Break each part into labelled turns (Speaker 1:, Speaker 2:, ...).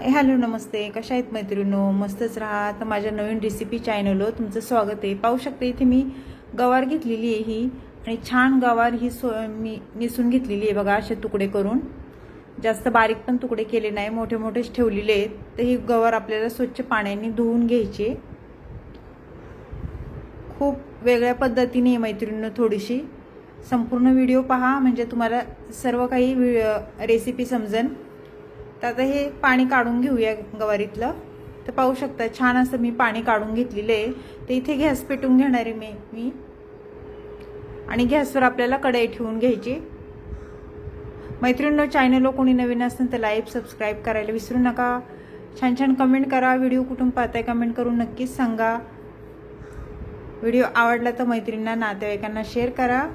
Speaker 1: Hello नमस्ते, कशा आहेत मैत्रिणींनो? मस्तच राहा. तर माझ्या नवीन रेसिपी चॅनलवर तुमचं स्वागत आहे. पाहू शकते इथे मी गवार घेतलेली आहे ही, आणि छान गवार ही मी निसून घेतलेली आहे बघा, असे तुकडे करून. जास्त बारीक पण तुकडे केले नाही, मोठे मोठेच ठेवलेले आहेत. तर ही गवार आपल्याला स्वच्छ पाण्याने धुवून घ्यायची. खूप वेगळ्या पद्धतीने आहे मैत्रिणींनो, थोडीशी संपूर्ण व्हिडिओ पहा म्हणजे तुम्हाला सर्व काही रेसिपी समजेल. तर आता हे पाणी काढून घेऊया गवारीतलं. तर पाहू शकता छान असं मी पाणी काढून घेतलेलं आहे. तर इथे गॅस पेटवून घेणार आहे मी आणि गॅसवर आपल्याला कढई ठेवून घ्यायची. मैत्रिणींनो, चॅनलला कोणी नवीन असेल तर लाईक सबस्क्राईब करायला विसरू नका. छान छान कमेंट करा. व्हिडिओ कुठून पाहताय कमेंट करून नक्कीच सांगा. व्हिडिओ आवडला तर मैत्रिणींना नातेवाईकांना शेअर करा.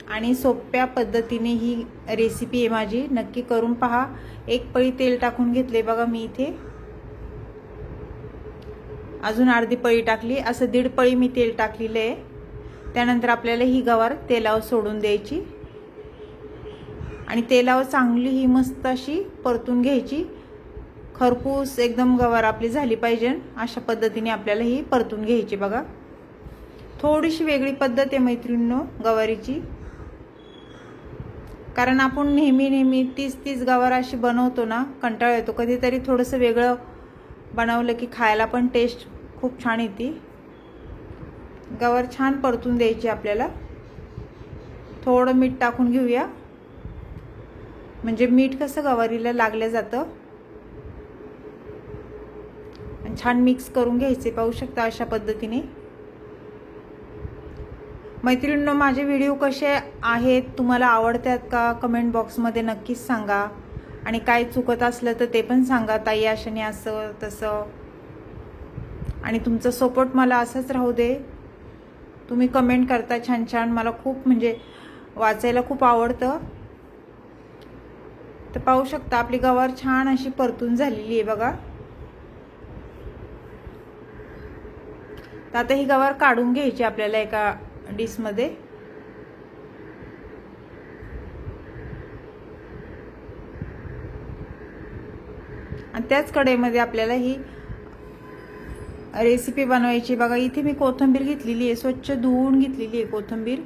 Speaker 1: आणि सोप्या पद्धतीने ही रेसिपी आहे माझी, नक्की करून पहा. एक पळी तेल टाकून घेतले बघा मी इथे, अजून अर्धी पळी टाकली, असं 1.5 पळी मी तेल टाकलेलं आहे. त्यानंतर आपल्याला ही गवार तेलावर सोडून द्यायची आणि तेलावर चांगली ही मस्त अशी परतून घ्यायची. खरपूस एकदम गवार आपली झाली पाहिजे, अशा पद्धतीने आपल्याला ही परतून घ्यायची बघा. थोडीशी वेगळी पद्धत आहे मैत्रिणींनो गवारीची, कारण आपण नेहमी तीच गवार अशी बनवतो ना, कंटाळा येतो. कधीतरी थोडंसं वेगळं बनवलं की खायला पण टेस्ट खूप छान येते. गवार छान परतून द्यायची आपल्याला. थोडं मीठ टाकून घेऊया, म्हणजे मीठ कसं गवारीला लागलं जातं. आणि छान मिक्स करून घ्यायचे. पाहू शकता अशा पद्धतीने. मैत्रिणींनो, माझे व्हिडिओ कसे आहेत, तुम्हाला आवडतात का, कमेंट बॉक्समध्ये नक्कीच सांगा. आणि काय चुकत असलं तर ते पण सांगा, ताई अशाने असं तसं. आणि तुमचं सपोर्ट मला असंच राहू दे. तुम्ही कमेंट करता छान छान, मला खूप म्हणजे वाचायला खूप आवडतं. तर पाहू शकता आपली गवार छान अशी परतून झालेली आहे बघा. तर आता ही गवार काढून घ्यायची आपल्याला एका डिशमध्ये. आणि त्याच कढईमध्ये आपल्याला ही रेसिपी बनवायची बघा. इथे मी कोथिंबीर घेतलेली आहे, स्वच्छ धुवून घेतलेली आहे कोथिंबीर.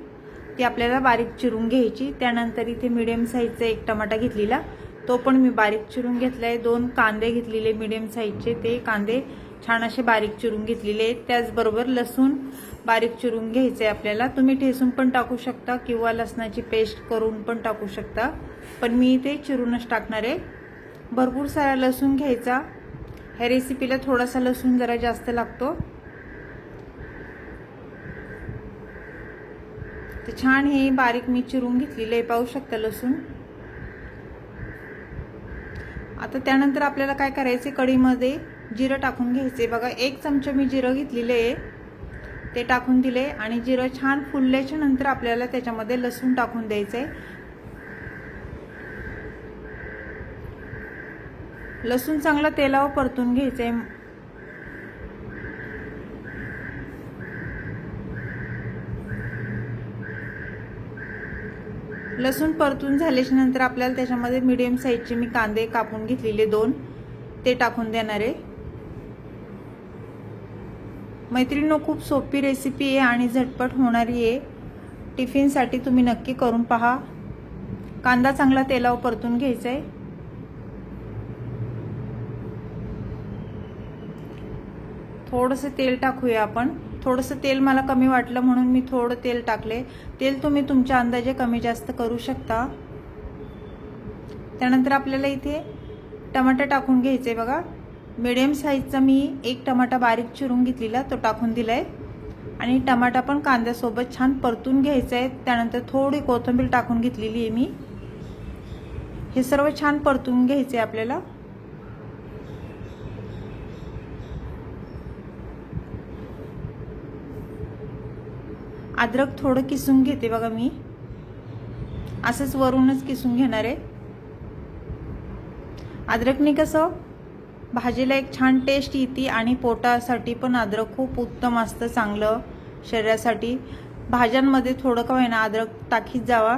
Speaker 1: ती आपल्याला बारीक चिरून घ्यायची. त्यानंतर इथे मीडियम साईजचा 1 टमाटा घेतलेला, तो पण मी बारीक चिरून घेतलाय. 2 कांदे घेतलेले मीडियम साईजचे, ते कांदे छान असे बारीक चिरून घेतलेले आहेत. त्याचबरोबर लसूण बारीक चिरून घ्यायचे आपल्याला. तुम्ही ठेसून पण टाकू शकता किंवा लसणाची पेस्ट करून पण टाकू शकता, पण मी इथे चिरूनच टाकणार आहे. भरपूर सारा लसूण घ्यायचा. ह्या रेसिपीला थोडासा लसूण जरा जास्त लागतो. तर छान हे बारीक मी चिरून घेतलेलं आहे, पाहू शकता लसूण. आता त्यानंतर आपल्याला काय करायचे, कढईमध्ये जिरं टाकून घ्यायचे बघा. 1 चमचा मी जिरं घेतलेले आहे, ते टाकून दिले. आणि जिरं छान फुलल्याच्या नंतर आपल्याला त्याच्यामध्ये लसूण टाकून द्यायचंय. लसूण चांगला तेलावर परतून घ्यायचंय. लसूण परतून झाल्याच्या नंतर आपल्याला त्याच्यामध्ये मीडियम साईजचे मी कांदे कापून घेतलेले 2, ते टाकून देणार आहे. मैत्रिणींनो, खूप सोपी रेसिपी आहे आणि झटपट होणारी आहे. टिफिनसाठी तुम्ही नक्की करून पहा. कांदा चांगला तेलावर परतून घ्यायचा आहे. थोडंसं तेल टाकूया आपण. थोडंसं तेल मला कमी वाटलं म्हणून मी थोडं तेल टाकले. तेल तुम्ही तुमच्या अंदाजे कमी जास्त करू शकता. त्यानंतर आपल्याला इथे टमाटर टाकून घ्यायचे बघा. मीडियम साईजचा मी 1 टमाटा बारीक चिरून घेतलेला, तो टाकून दिलाय. आणि टमाटा पण कांद्यासोबत छान परतून घ्यायचा आहे. त्यानंतर थोडी कोथिंबीर टाकून घेतलेली आहे मी. हे सर्व छान परतून घ्यायचे आपल्याला. अद्रक थोडं किसून घेते बघा मी, असंच वरूनच किसून घेणार आहे. अद्रकने कसं भाजीला एक छान टेस्ट येते आणि पोटासाठी पण अद्रक खूप उत्तम असतं, चांगलं शरीरासाठी. भाज्यांमध्ये थोडं का होईना अद्रक टाकीत जावा.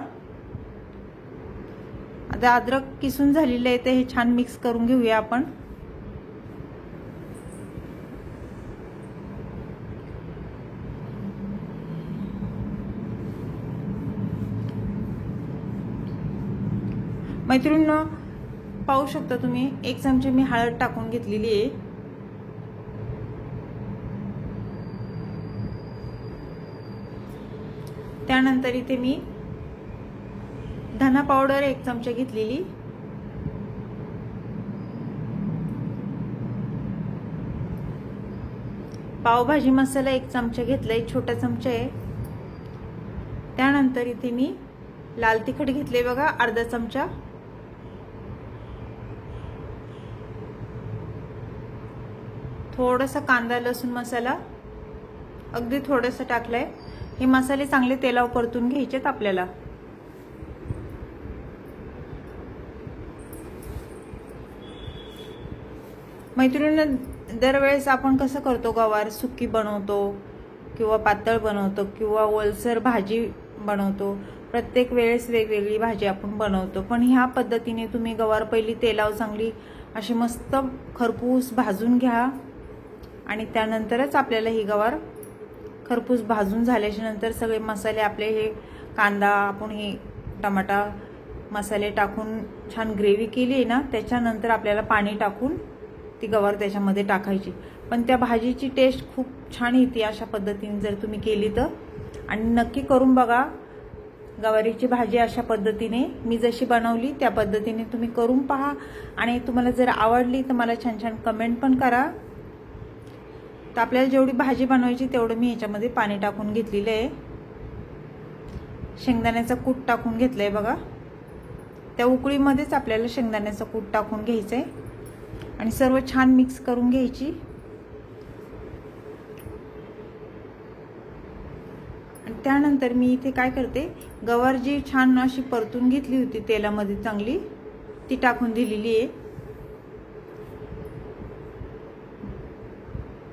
Speaker 1: आता अद्रक किसून झालेलं आहे, ते हे छान मिक्स करून घेऊया आपण. मैत्रिणींनो, पाहू शकता तुम्ही 1 चमचे मी हळद टाकून घेतलेली आहे. त्यानंतर इथे मी धना पावडर 1 चमचा घेतलेली. पावभाजी मसाला 1 चमचा घेतलाय, छोटा चमचा आहे. त्यानंतर इथे मी लाल तिखट घेतले बघा, अर्धा चमचा. थोडासा कांदा लसूण मसाला अगदी थोडासा टाकलाय. हे मसाले चांगले तेलावर परतून घ्यायचेत आपल्याला. मैत्रिणींना, दरवेळेस आपण कसं करतो, गवार सुकी बनवतो किंवा पातळ बनवतो किंवा ओलसर भाजी बनवतो. प्रत्येक वेळेस वेगवेगळी भाजी आपण बनवतो. पण ह्या पद्धतीने तुम्ही गवार पहिली तेलावर चांगली अशी मस्त खरपूस भाजून घ्या आणि त्यानंतरच आपल्याला ही गवार खरपूस भाजून झाल्याच्या नंतर सगळे मसाले आपले, हे कांदा आपण हे टमाटा मसाले टाकून छान ग्रेव्ही केली आहे ना, त्याच्यानंतर आपल्याला पाणी टाकून ती गवार त्याच्यामध्ये टाकायची. पण त्या भाजीची टेस्ट खूप छान येते अशा पद्धतीने जर तुम्ही केली तर. आणि नक्की करून बघा गवारीची भाजी अशा पद्धतीने मी जशी बनवली त्या पद्धतीने तुम्ही करून पहा. आणि तुम्हाला जर आवडली तर मला छान छान कमेंट पण करा. तर आपल्याला जेवढी भाजी बनवायची तेवढं मी ह्याच्यामध्ये पाणी टाकून घेतलेलं आहे. शेंगदाण्याचा कूट टाकून घेतलंय बघा. त्या उकळीमध्येच आपल्याला शेंगदाण्याचा कूट टाकून घ्यायचं आहे आणि सर्व छान मिक्स करून घ्यायची. आणि त्यानंतर मी इथे काय करते, गवार जी छान अशी परतून घेतली होती तेलामध्ये चांगली, ती टाकून दिलेली आहे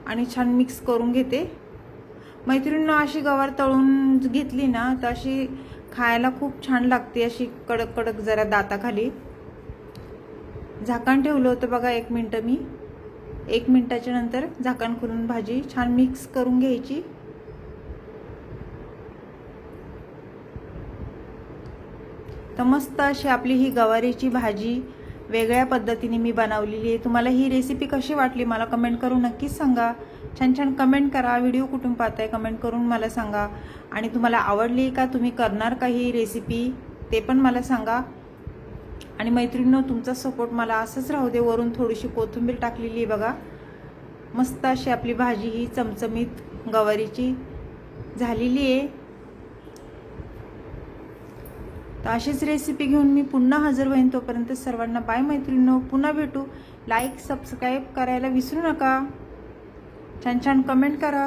Speaker 1: आणि छान मिक्स करून घेते. मैत्रिणींनो, अशी गवार तळून घेतली ना तर अशी खायला खूप छान लागते, अशी कडक कडक जरा दाताखाली. झाकण ठेवलं होतं बघा 1 मिनिट. मी 1 मिनिटाच्या नंतर झाकण खोलून भाजी छान मिक्स करून घ्यायची. तर मस्त अशी आपली ही गवारीची भाजी वेगळ्या पद्धतीने मी बनवलेली आहे. तुम्हाला ही रेसिपी कशी वाटली मला कमेंट करून नक्कीच सांगा. छान छान कमेंट करा. व्हिडिओ कुठून पाहताय कमेंट करून मला सांगा. आणि तुम्हाला आवडली का, तुम्ही करणार का ही रेसिपी ते पण मला सांगा. आणि मैत्रिणींनो, तुमचा सपोर्ट मला असंच राहू दे. वरून थोडीशी कोथिंबीर टाकलेली आहे बघा. मस्त अशी आपली भाजी ही चमचमीत गवारीची झालेली आहे. तर अशीच रेसिपी घेऊन मी पुन्हा हजर होईन. तोपर्यंत सर्वांना बाय मैत्रिणींनो. पुन्हा भेटू. लाईक सबस्क्राईब करायला विसरू नका. छान छान कमेंट करा.